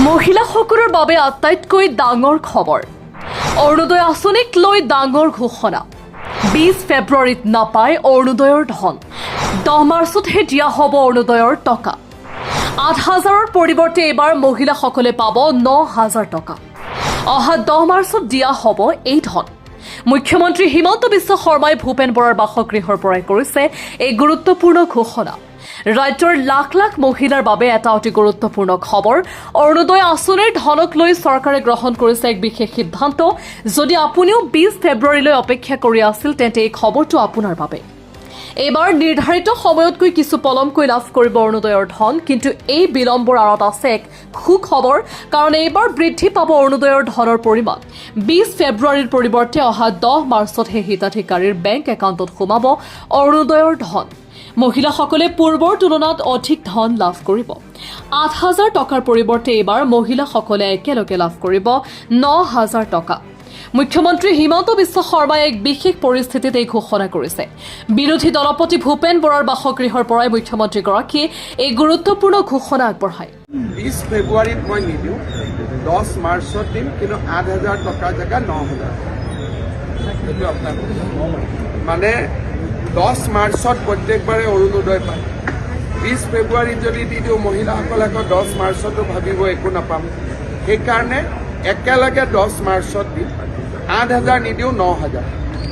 মহিলাসকলৰ বাবে আটাইতকৈ ডাঙৰ খবৰ অৰুণোদয় আঁচনিক লৈ ডাঙৰ ঘোষণা 20 ফেব্ৰুৱাৰীত নাপায় অৰুণোদয়ৰ ধন 10 মাৰ্চতহে দিয়া হ'ব অৰুণোদয়ৰ টকা 8,000ৰ পৰিৱৰ্তে এবাৰ মহিলাসকলে পাব 9,000 টকা অহা 10 মাৰ্চত দিয়া হ'ব এই ধন মুখ্যমন্ত্ৰী হিমন্ত বিশ্ব শৰ্মাই ভূপেন বৰাৰ বাসগৃহৰ পৰাই কৰিছে এই গুৰুত্বপূৰ্ণ ঘোষণা ৰাজ্যৰ লাখ লাখ মহিলাৰ বাবে এটা অতি গুৰুত্বপূৰ্ণ খবৰ অৰুণোদয় আঁচনিৰ ধনক লৈ চৰকাৰে গ্ৰহণ কৰিছে এক বিশেষ সিদ্ধান্ত যদি আপুনিও 20 ফেব্ৰুৱাৰীলৈ অপেক্ষা কৰি আছিল তেন্তে এই খবৰটো আপোনাৰ বাবে এবাৰ নিৰ্ধাৰিত সময়তকৈ কিছু পলমকৈ লাভ কৰিব অৰুণোদয়ৰ ধন কিন্তু এই বিলম্বৰ আঁৰত আছে এক সুখবৰ কাৰণ এইবাৰ বৃদ্ধি পাব অৰুণোদয়ৰ ধনৰ পৰিমাণ 20 ফেব্ৰুৱাৰীৰ পৰিৱৰ্তে অহা 10 মাৰ্চতহে হিতাধিকাৰীৰ বেংক একাউণ্টত সোমাব অৰুণোদয়ৰ ধন মহিলাসকলে পূৰ্বৰ তুলনাত অধিক ধন লাভ কৰিব 8,000 টকাৰ পৰিৱৰ্তে এইবাৰ মহিলাসকলে একেলগে লাভ কৰিব 9,000 টকা মুখ্যমন্ত্ৰী হিমন্ত বিশ্ব শৰ্মাই এক বিশেষ পৰিস্থিতিত এই ঘোষণা কৰিছে বিৰোধী দলপতি ভূপেন বৰাৰ বাসগৃহৰ পৰাই মুখ্যমন্ত্ৰীগৰাকীয়ে এই গুৰুত্বপূৰ্ণ ঘোষণা আগবঢ়ায় 20 ফেব্ৰুৱাৰীত মই নিদিওঁ 10 মাৰ্চত দিম কিন্তু 8,000 টকাৰ জেগা 9,000 এইটো আপোনাৰ মানে 10 মাৰ্চত প্ৰত্যেকবাৰে অৰুণোদয় পায় 20 ফেব্ৰুৱাৰীত যদি দি দিওঁ মহিলাসকলে আকৌ 10 মাৰ্চতো ভাবিব একো নাপাম সেইকাৰণে একেলগে 10 মাৰ্চত দিম 8,000 নিদিওঁ 9,000